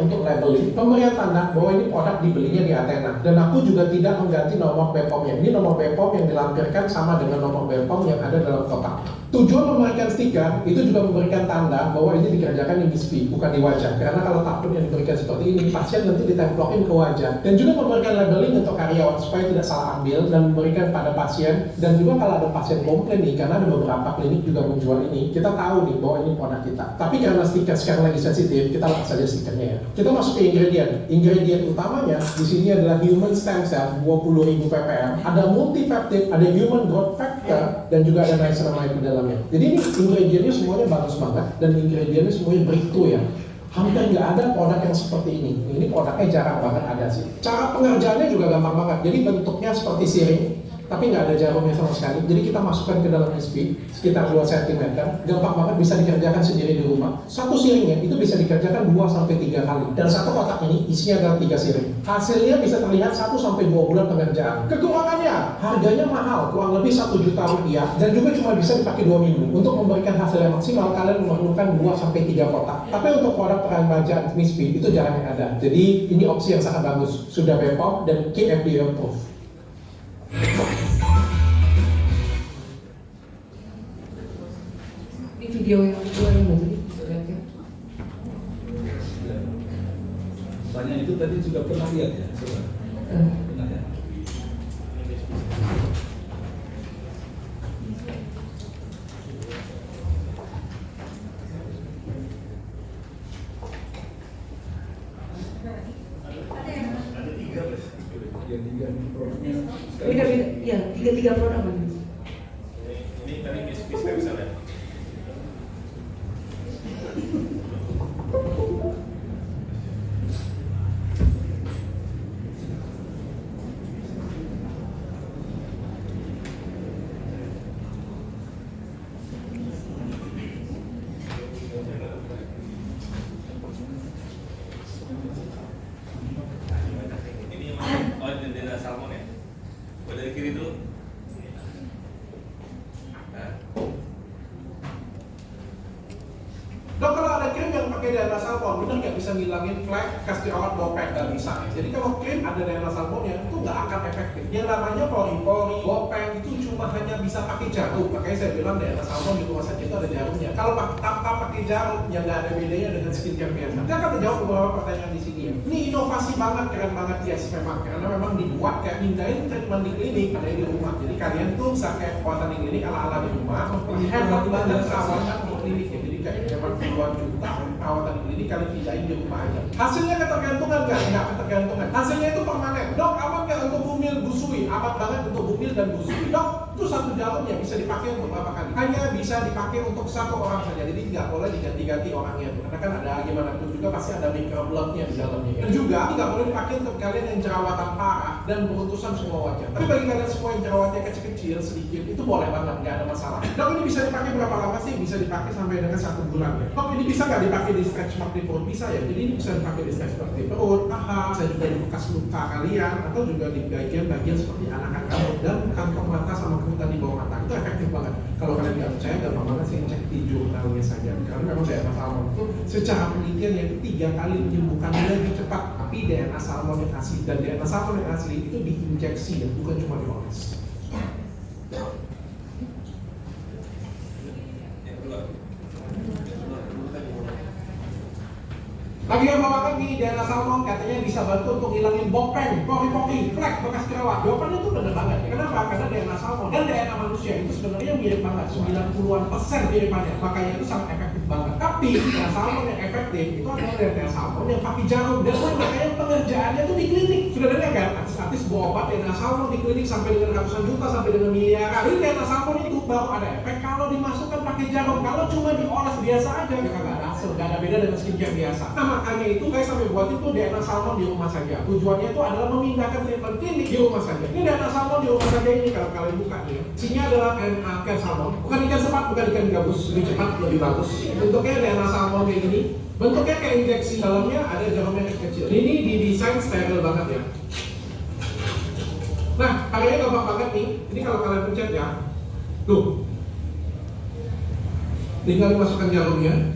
untuk labeling, pemberian tanda bahwa ini produk dibelinya di Athena. Dan aku juga tidak mengganti nomor BPOM-nya. Ini nomor BPOM yang dilampirkan sama dengan nomor BPOM yang ada dalam kotak. Tujuan memberikan stiker itu juga memberikan tanda bahwa ini dikerjakan di MISP, bukan di wajah. Karena kalau takun yang diberikan seperti ini, pasien nanti ditemplokin ke wajah. Dan juga memberikan labeling untuk karyawan supaya tidak salah ambil dan memberikan pada pasien. Dan juga kalau ada pasien komplain nih, karena ada beberapa klinik juga menjual ini, kita tahu nih bahwa ini produk kita. Tapi karena stiker sekarang lagi sensitif, kita lepas saja stikernya ya. Kita masuk ke ingredient. Ingredient utamanya di sini adalah human stem cell 20.000 ppm, ada multipeptide, ada human growth factor, dan juga ada niacinamide di dalamnya. Jadi ini ingredientnya semuanya bagus banget dan ingredientnya semuanya breakthrough ya. Hampir nggak ada produk yang seperti ini. Ini produknya jarang banget ada sih. Cara pengerjaannya juga gampang banget. Jadi bentuknya seperti siring, tapi nggak ada jarumnya sama sekali. Jadi kita masukkan ke dalam MISP sekitar 2 cm, gampang banget, bisa dikerjakan sendiri di rumah. Satu siringnya itu bisa dikerjakan 2-3 kali. Dan satu kotak ini isinya adalah 3 siring. Hasilnya bisa terlihat 1-2 bulan pengerjaan. Kekurangannya, harganya mahal, kurang lebih 1 juta rupiah, dan juga cuma bisa dipakai 2 minggu. Untuk memberikan hasil yang maksimal, kalian memerlukan 2-3 kotak. Tapi untuk produk peremajaan MISP itu jarang yang ada. Jadi ini opsi yang sangat bagus. Sudah BPOM dan FDA approved. Ini video yang kedua yang tadi lihatnya. Banyak itu tadi juga pernah lihat ya, coba. Pernah ya. Tiga produknya. Beda, ya, tiga produk kan. Ini tadi bis cancel ya. Ini dendena salmon ya. Dari kiri dulu. Dok, kalau ada krim yang pakai DNA salmon, bener nggak bisa ngilangin flek, kastiolot, bopek? Nggak bisa. Jadi kalau krim ada DNA salmonnya, itu nggak akan efektif. Yang namanya pori-pori, bopek itu cuma hanya bisa pakai jarum. Makanya saya bilang DNA salmon di rumah sakit itu ada jarumnya. Kalau tanpa pakai jarum, ya nggak ada bedanya dengan skincare biasa. Saya akan menjawab beberapa pertanyaan di sini ya. Ini inovasi banget, keren banget yes memang. Karena memang dibuat kayak mindahin treatment di klinik, ada di rumah. Jadi kalian tuh bisa kayak perawatan di klinik ala-ala di rumah, hebat banget perawatan di klinik ya. Jadi kayak hemat puluhan juta perawatan di klinik kalian pindahin di rumah aja. Hasilnya ketergantungan nggak? Nggak ketergantungan. Hasilnya itu permanen. Dok, aman nggak untuk bumil busui? Aman banget untuk bumil dan busui. Dok, itu satu jarumnya bisa dipakai untuk berapa kali? Hanya bisa dipakai untuk 1 orang saja. Jadi nggak boleh diganti-ganti orangnya. Karena kan ada gimana pun juga pasti ada microbloodnya di dalamnya. Dan juga nggak boleh dipakai untuk kalian yang jerawatan parah dan beruntusan semua wajah. Tapi bagi kalian semua yang jerawatnya kecil-kecil sedikit itu boleh banget, nggak ada masalah. Dok, ini bisa dipakai berapa lama sih? Bisa dipakai sampai dengan 1 bulan ya. Dok, ini bisa nggak dipakai di stretch mark di perut? Bisa ya. Jadi ini bisa dipakai di stretch mark di perut, paha, bisa juga di bekas luka kalian, atau juga di bagian-bagian seperti anakan kamu dan kantong mata sama kerutan di bawah mata. Itu efektif banget. Kalau kalian nggak percaya, gampang banget sih cek di jurnalnya saja. Karena memang DNA salmon itu secara penelitian yaitu 3 kali menyembuhkannya lebih cepat. Tapi DNA salmon yang asli dan DNA salmon yang asli itu diinjeksi ya, bukan cuma dioles. Lagi yang bawakan di DNA salmon katanya bisa bantu untuk hilangin bopeng, pori-pori, flek, bekas jerawat. Jawabannya itu benar banget ya. Kenapa? Karena DNA salmon dan DNA manusia itu sebenarnya mirip banget, 90-an% miripannya. Makanya itu sangat efektif banget. Tapi DNA salmon yang efektif itu adalah DNA salmon yang pakai jarum. Dan makanya pengerjaannya itu di klinik. Sudah dengar kan? Artis-artis berobat DNA salmon di klinik sampai dengan ratusan juta, sampai dengan miliaran. Ini DNA salmon itu baru ada efek kalau dimasukkan pakai jarum. Kalau cuma dioles biasa aja, ya kagak ada hasil. Gak ada beda dengan skincare biasa. Nah, makanya itu guys sampai buat itu DNA salmon di rumah saja. Tujuannya itu adalah memindahkan treatment klinik di rumah saja. Ini DNA salmon di rumah saja ini kalau kalian buka nih. Isinya adalah ikan salmon, bukan ikan sepat, bukan ikan gabus. Lebih cepat, lebih bagus. Bentuknya DNA salmon kayak gini. Bentuknya kayak injeksi, dalamnya ada jarumnya kecil. Ini didesain steril banget ya. Nah, kalian gampang banget nih. Ini kalau kalian pencet ya, tuh, tinggal dimasukkan jarumnya.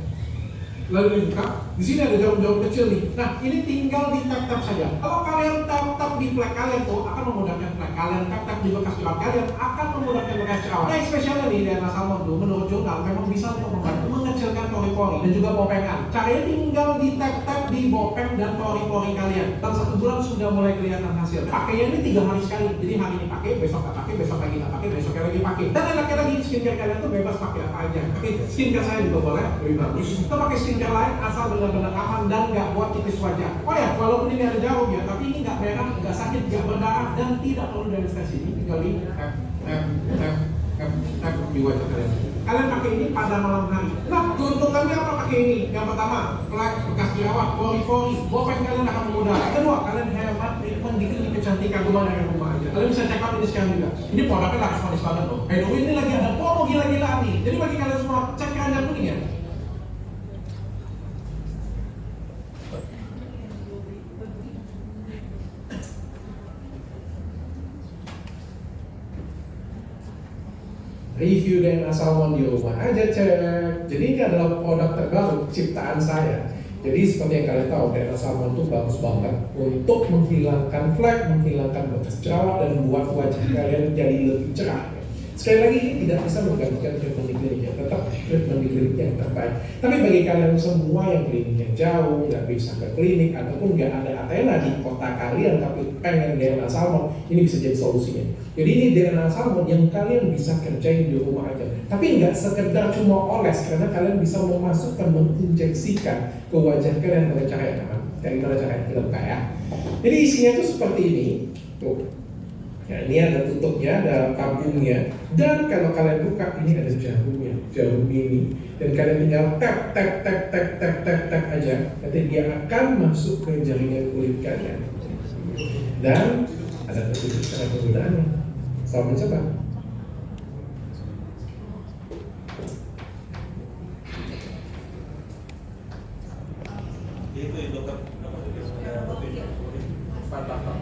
lalu dibuka. Di sini ada jarum-jarum kecil nih. Nah, ini tinggal di tap-tap saja. Kalau kalian tap-tap di flag kalian tuh akan memudahkan flag kalian, tap-tap di bekas jerawat kalian akan memudahkan bekas jerawat. Nah, spesialnya nih DNA Salmon tuh menurut jurnal memang bisa untuk membantu mengecilkan pori-pori dan juga bopengan. Caranya tinggal di tap-tap di bopeng dan pori-pori kalian. Dalam 1 bulan sudah mulai kelihatan hasil. Pakainya ini 3 hari sekali. Jadi hari ini pakai, besok nggak pakai, besok lagi nggak pakai, besoknya lagi pakai. Dan enaknya lagi skincare kalian tuh bebas pakai apa aja. Pakai skincare saya juga boleh, lebih bagus. Kita pakai skincare lain asal benar-benar aman dan nggak buat tipis wajah. Oh ya, walaupun ini ada jarum ya, tapi ini nggak merah, nggak sakit, nggak berdarah dan tidak perlu anestesi. Ini tinggal di tap di wajah kalian. Kalian pakai ini pada malam hari. Nah, keuntungannya apa pakai ini? Yang pertama, flek, bekas jerawat, pori-pori, bopeng kalian akan mudah. Yang kedua, kalian hemat treatment di klinik kecantikan rumah dari rumah aja. Kalian bisa check out ini sekarang juga. Ini produknya laris manis banget loh. By the way, ini lagi ada promo gila-gilaan nih. Jadi bagi kalian semua, cek keranjang kuning ya. Review DNA Salmon di rumah aja cek. Jadi ini adalah produk terbaru ciptaan saya. Jadi seperti yang kalian tahu, DNA Salmon itu bagus banget untuk menghilangkan flek, menghilangkan bekas jerawat dan membuat wajah kalian jadi lebih cerah. Sekali lagi ini tidak bisa menggantikan treatment di klinik yang tetap treatment di klinik yang terbaik. Tapi bagi kalian semua yang kliniknya jauh, nggak bisa ke klinik ataupun nggak ada Athena di kota kalian tapi pengen DNA Salmon, ini bisa jadi solusinya. Jadi ini DNA Salmon yang kalian bisa kerjain di rumah aja. Tapi nggak sekedar cuma oles, karena kalian bisa memasukkan, menginjeksikan ke wajah kalian dengan cahaya kan? Kayak gimana caranya kita buka ya. Jadi isinya tuh seperti ini. Tuh. Nah, ini ada tutupnya, ada tabungnya, dan kalau kalian buka ini ada jarumnya, jarum ini, dan kalian tinggal tap aja, nanti dia akan masuk ke jaringan kulit kalian, dan ada petunjuk cara penggunaannya. Selamat mencoba. Itu dokter apa?